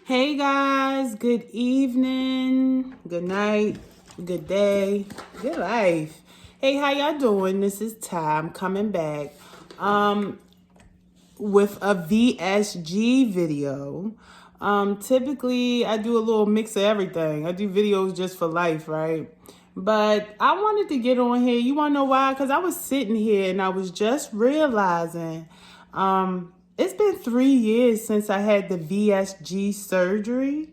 Hey guys, good evening, good night, good day, good life. Hey, how y'all doing? This is Tye. I'm coming back with a VSG video. Typically I do a little mix of everything. I do videos just for life, right? But I wanted to get on here. You wanna know why? Because I was sitting here and I was just realizing it's been 3 years since I had the VSG surgery.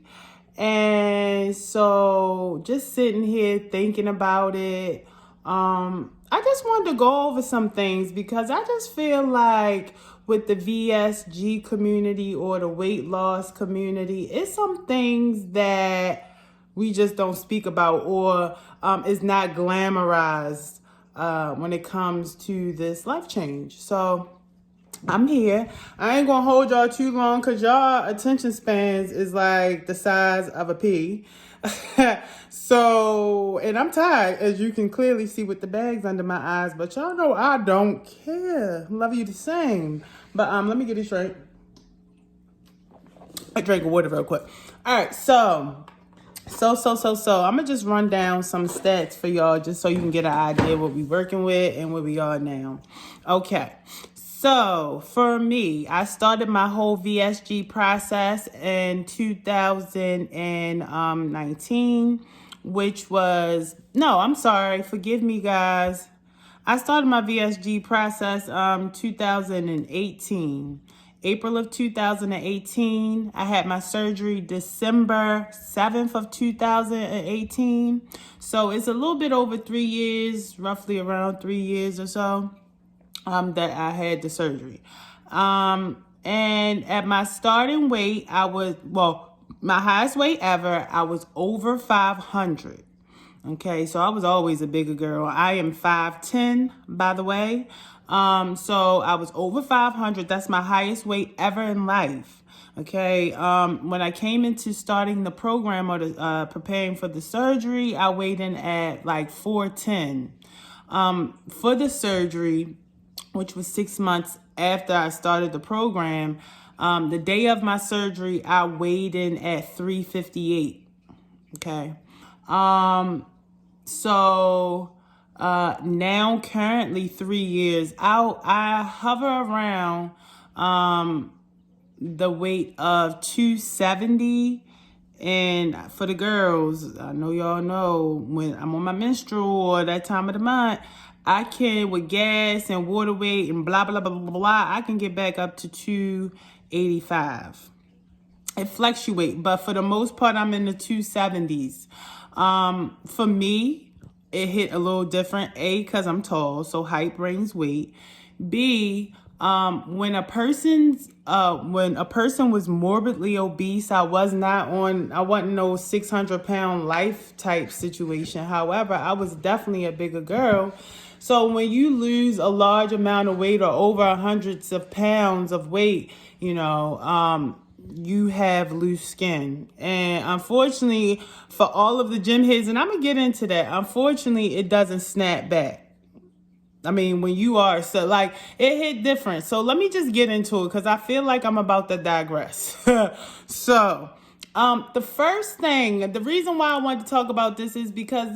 And so just sitting here thinking about it, I just wanted to go over some things because I just feel like with the VSG community or the weight loss community, it's some things that we just don't speak about or is not glamorized when it comes to this life change. So I'm here. I ain't gonna hold y'all too long because y'all attention spans is like the size of a pea. So, and I'm tired, as you can clearly see with the bags under my eyes, but y'all know I don't care. Love you the same. But let me get it straight. I drank water real quick. All right, so I'm gonna just run down some stats for y'all just so you can get an idea what we working with and where we are now. Okay. So for me, I started my whole VSG process in 2019, which was, no, I'm sorry. Forgive me, guys. I started my VSG process 2018. April of 2018. I had my surgery December 7th of 2018. So it's a little bit over 3 years, roughly around 3 years or so. That I had the surgery. And at my starting weight, my highest weight ever, I was over 500. Okay, so I was always a bigger girl. I am 5'10", by the way. So I was over 500. That's my highest weight ever in life. Okay, when I came into starting the program or preparing for the surgery, I weighed in at like 410. For the surgery, which was 6 months after I started the program, the day of my surgery, I weighed in at 358. Okay. So now currently 3 years out, I hover around the weight of 270. And for the girls, I know y'all know when I'm on my menstrual or that time of the month, I can, with gas and water weight and blah, blah, blah, blah, blah, I can get back up to 285. It fluctuates, but for the most part, I'm in the 270s. For me, it hit a little different. A, because I'm tall, so height brings weight. B, when a person was morbidly obese, I wasn't no 600-pound life type situation. However, I was definitely a bigger girl. So when you lose a large amount of weight or over hundreds of pounds of weight, you have loose skin. And unfortunately, for all of the gym heads, and I'm going to get into that, unfortunately, it doesn't snap back. I mean, when you are, so like, it hit different. So let me just get into it because I feel like I'm about to digress. So, the first thing, the reason why I wanted to talk about this is because,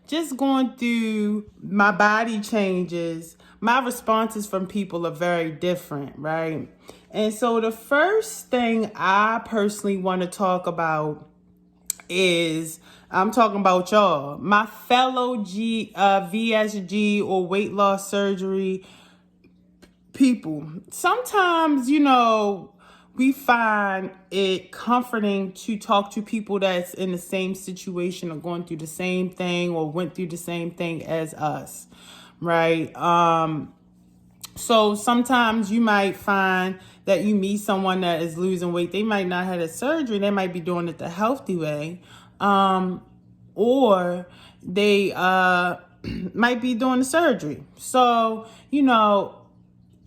just going through my body changes, my responses from people are very different, right? And so the first thing I personally want to talk about is, I'm talking about y'all, my fellow VSG or weight loss surgery people. Sometimes, we find it comforting to talk to people that's in the same situation or going through the same thing or went through the same thing as us, right? So sometimes you might find that you meet someone that is losing weight. They might not have a surgery. They might be doing it the healthy way. Or they might be doing the surgery. So,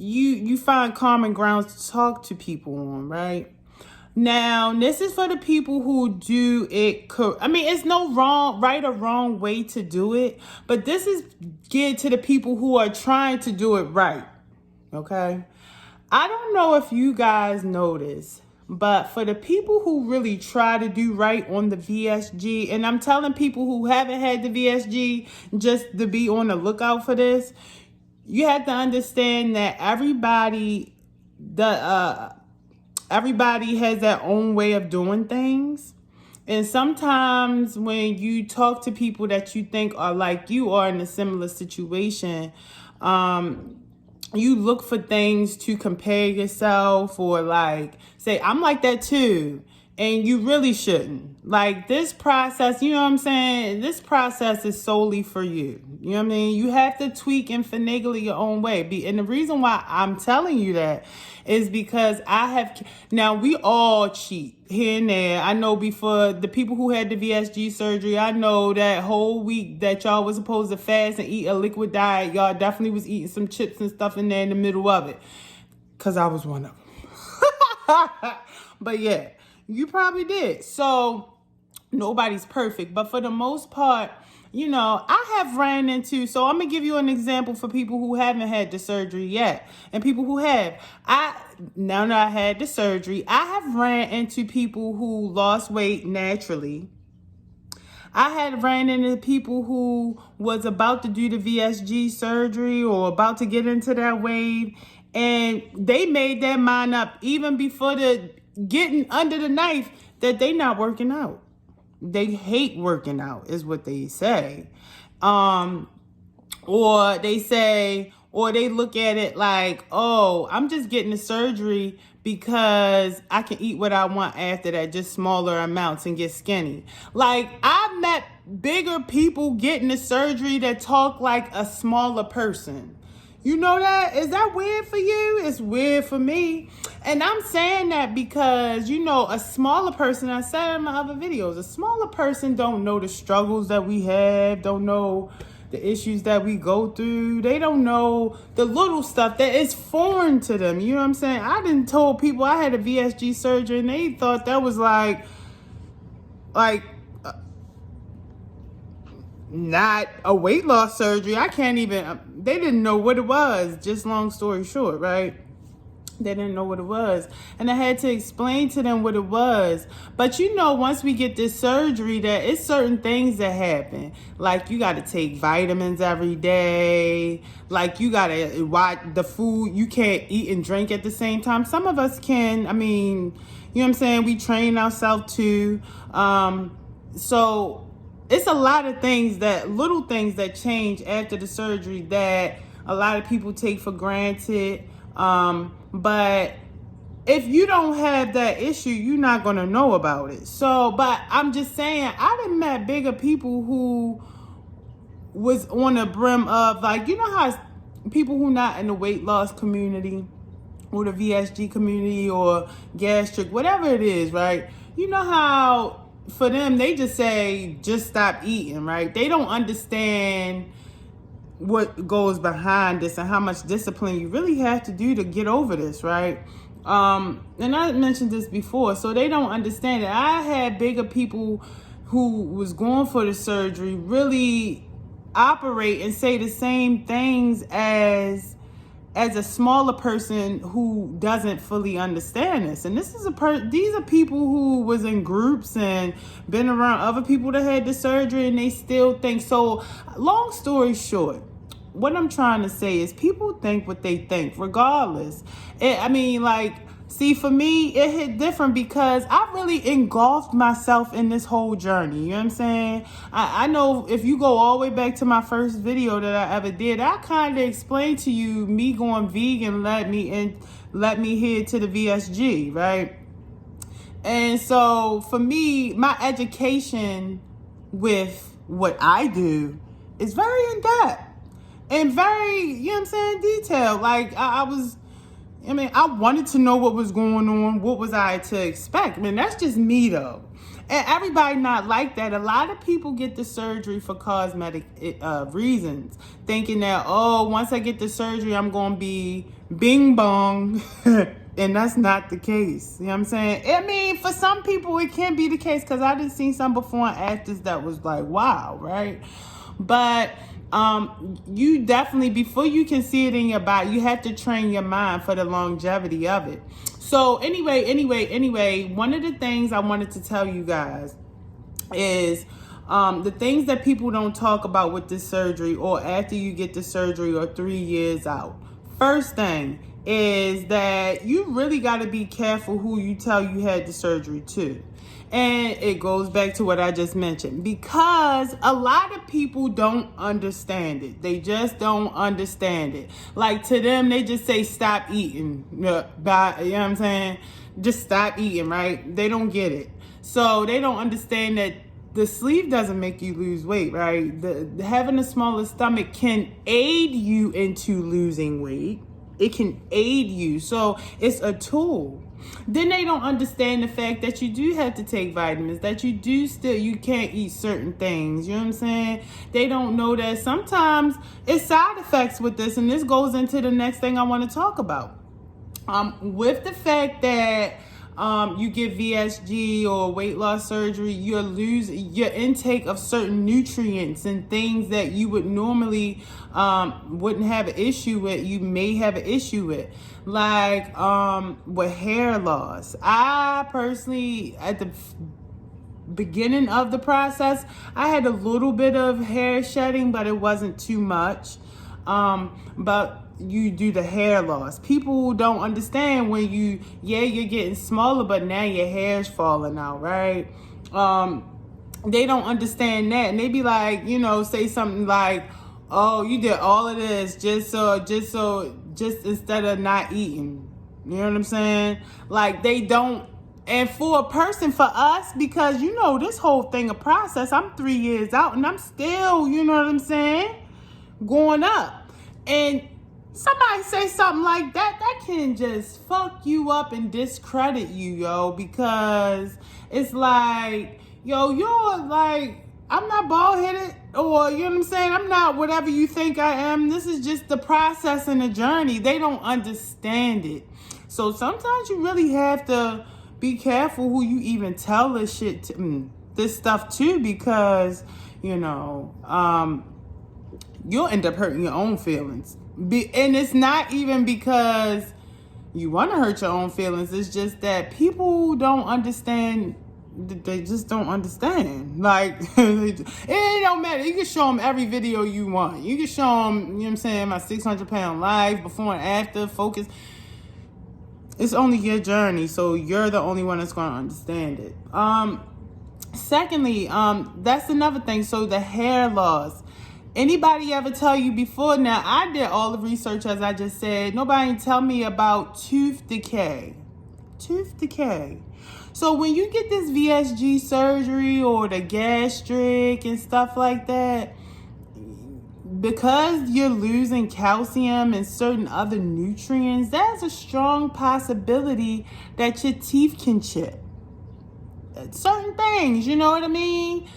you find common grounds to talk to people on, right? Now, this is for the people who do it. It's no right or wrong way to do it, but this is geared to the people who are trying to do it right. Okay. I don't know if you guys notice, But for the people who really try to do right on the VSG, and I'm telling people who haven't had the VSG just to be on the lookout for this, you have to understand that everybody has their own way of doing things. And sometimes when you talk to people that you think are like you or in a similar situation, you look for things to compare yourself or like say, I'm like that too. And you really shouldn't. Like this process, you know what I'm saying? This process is solely for you. You know what I mean? You have to tweak and finagle your own way. And the reason why I'm telling you that is because now we all cheat here and there. I know before the people who had the VSG surgery, I know that whole week that y'all was supposed to fast and eat a liquid diet, y'all definitely was eating some chips and stuff in there in the middle of it. Because I was one of them. But yeah. You probably did. So nobody's perfect. But for the most part, you know, I have ran into, so I'm going to give you an example for people who haven't had the surgery yet. And people who have. Now that I had the surgery, I have ran into people who lost weight naturally. I had ran into people who was about to do the VSG surgery or about to get into that wave. And they made their mind up even before the getting under the knife that they not working out. They hate working out is what they say. Or they look at it like, oh, I'm just getting the surgery because I can eat what I want after that, just smaller amounts and get skinny. Like I've met bigger people getting the surgery that talk like a smaller person. You know that? Is that weird for you? It's weird for me. And I'm saying that because, you know, a smaller person, I said in my other videos, a smaller person don't know the struggles that we have, don't know the issues that we go through. They don't know the little stuff that is foreign to them. You know what I'm saying? I done told people I had a VSG surgery and they thought that was like not a weight loss surgery. I can't even, they didn't know what it was. Just long story short, right? They didn't know what it was. And I had to explain to them what it was. But you know, once we get this surgery, that it's certain things that happen. Like you got to take vitamins every day. Like you got to watch the food. You can't eat and drink at the same time. Some of us can. I mean, you know what I'm saying? We train ourselves too. So it's a lot of things little things that change after the surgery that a lot of people take for granted. But if you don't have that issue, you're not going to know about it. So, but I'm just saying, I done met bigger people who was on the brim of, like, you know how people who not in the weight loss community or the VSG community or gastric, whatever it is, right? You know how for them, they just say, just stop eating, right? They don't understand what goes behind this and how much discipline you really have to do to get over this, right? And I mentioned this before, so they don't understand it. I had bigger people who was going for the surgery really operate and say the same things as a smaller person who doesn't fully understand this. And this is these are people who was in groups and been around other people that had the surgery and they still think. So long story short, what I'm trying to say is people think what they think regardless. See, for me, it hit different because I really engulfed myself in this whole journey. You know what I'm saying? I know if you go all the way back to my first video that I ever did, I kind of explained to you me going vegan let me head to the VSG, right? And so for me, my education with what I do is very in-depth and very, you know what I'm saying, detailed. Like I wanted to know what was going on. What was I to expect? I mean, that's just me though. And everybody not like that. A lot of people get the surgery for cosmetic reasons, thinking that, oh, once I get the surgery, I'm going to be bing bong. And that's not the case. You know what I'm saying? I mean, for some people, it can be the case because I done seen some before and afters that was like, wow, right? But you definitely, before you can see it in your body, you have to train your mind for the longevity of it. So anyway, one of the things I wanted to tell you guys is the things that people don't talk about with this surgery, or after you get the surgery, or 3 years out. First thing is that you really got to be careful who you tell you had the surgery to. And it goes back to what I just mentioned, because a lot of people don't understand it. They just don't understand it. Like, to them, they just say, stop eating. You know what I'm saying? Just stop eating, right? They don't get it. So they don't understand that the sleeve doesn't make you lose weight, right? Having a smaller stomach can aid you into losing weight. It can aid you. So it's a tool. Then they don't understand the fact that you do have to take vitamins, that you can't eat certain things. You know what I'm saying? They don't know that sometimes it's side effects with this. And this goes into the next thing I want to talk about. With the fact that you get VSG or weight loss surgery, you're losing your intake of certain nutrients and things that you would normally wouldn't have an issue with. You may have an issue with, like with hair loss. I personally, at the beginning of the process, I had a little bit of hair shedding, but it wasn't too much. But you do the hair loss. People don't understand when you're getting smaller, but now your hair's falling out, right? They don't understand that. And they be like, say something like, oh, you did all of this just instead of not eating. You know what I'm saying? Like, they don't. And for us, because this whole thing a process, I'm 3 years out and I'm still, you know what I'm saying, going up. And somebody say something like that can just fuck you up and discredit you, because it's like, you're like, I'm not bald-headed, or, you know what I'm saying, I'm not whatever you think I am. This is just the process and the journey. They don't understand it. So sometimes you really have to be careful who you even tell this shit to, this stuff to, because, you'll end up hurting your own feelings. And it's not even because you want to hurt your own feelings. It's just that people don't understand. They just don't understand. Like, it don't matter. You can show them every video you want. You can show them, you know what I'm saying, my 600-pound life, before and after, focus. It's only your journey, so you're the only one that's going to understand it. Secondly, that's another thing. So the hair loss. Anybody ever tell you before? Now, I did all the research, as I just said. Nobody tell me about tooth decay. Tooth decay. So when you get this VSG surgery or the gastric and stuff like that, because you're losing calcium and certain other nutrients, there's a strong possibility that your teeth can chip. Certain things, you know what I mean?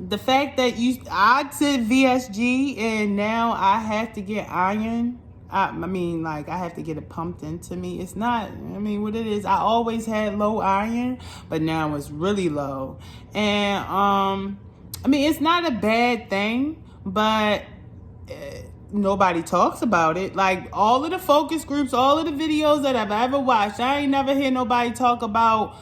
The fact that I did VSG and now I have to get iron. I have to get it pumped into me. It's not, what it is. I always had low iron, but now it's really low. And, it's not a bad thing, but nobody talks about it. Like, all of the focus groups, all of the videos that I've ever watched, I ain't never hear nobody talk about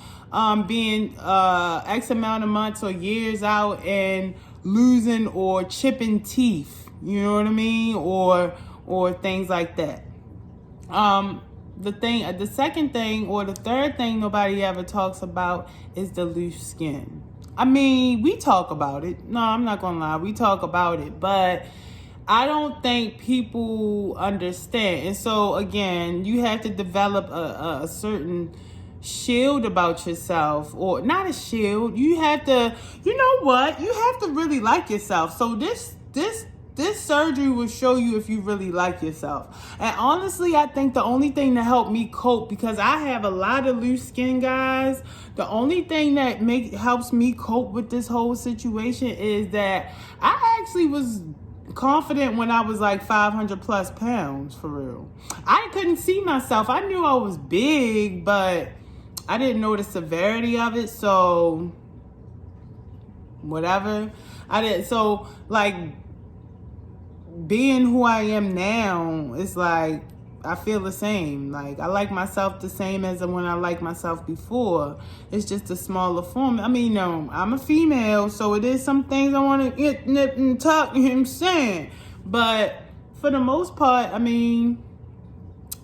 being X amount of months or years out and losing or chipping teeth. You know what I mean? Or things like that. The second thing or the third thing nobody ever talks about is the loose skin. We talk about it. No, I'm not gonna lie. We talk about it, but I don't think people understand. And so again, you have to develop a certain shield about yourself, or not a shield. You have to, you have to really like yourself. So this surgery will show you if you really like yourself. And honestly, I think the only thing that helped me cope, because I have a lot of loose skin, guys, the only thing that helps me cope with this whole situation is that I actually was confident when I was like 500 plus pounds, for real. I couldn't see myself. I knew I was big, but I didn't know the severity of it. So whatever. So like, being who I am now, it's like I feel the same. Like, I like myself the same as when I liked myself before. It's just a smaller form. I mean, no, I'm a female, so it is some things I want to nip and tuck, you know what I'm saying? But for the most part, I mean,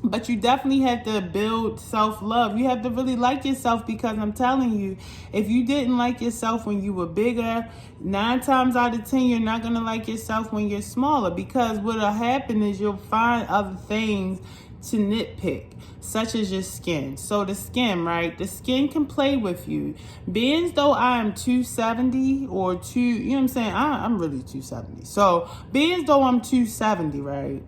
but you definitely have to build self-love. You have to really like yourself, because I'm telling you, if you didn't like yourself when you were bigger, 9 times out of 10, you're not going to like yourself when you're smaller, because what'll happen is you'll find other things to nitpick, such as your skin. So the skin, right? The skin can play with you. Being as though I am 270 or two, you know what I'm saying? I'm really 270. So being as though I'm 270, right?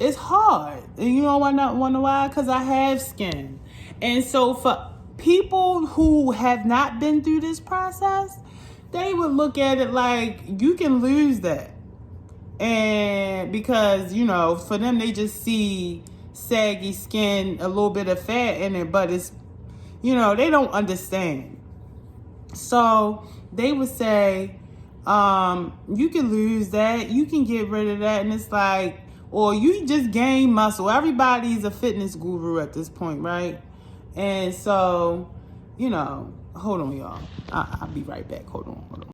It's hard. And you know why? Because I have skin. And so for people who have not been through this process, they would look at it like, you can lose that. And because, you know, for them, they just see saggy skin, a little bit of fat in it, but it's, you know, they don't understand. So they would say, you can lose that, you can get rid of that. And it's like, or you just gain muscle. Everybody's a fitness guru at this point, right? And so, you know, hold on, y'all. I'll be right back. Hold on.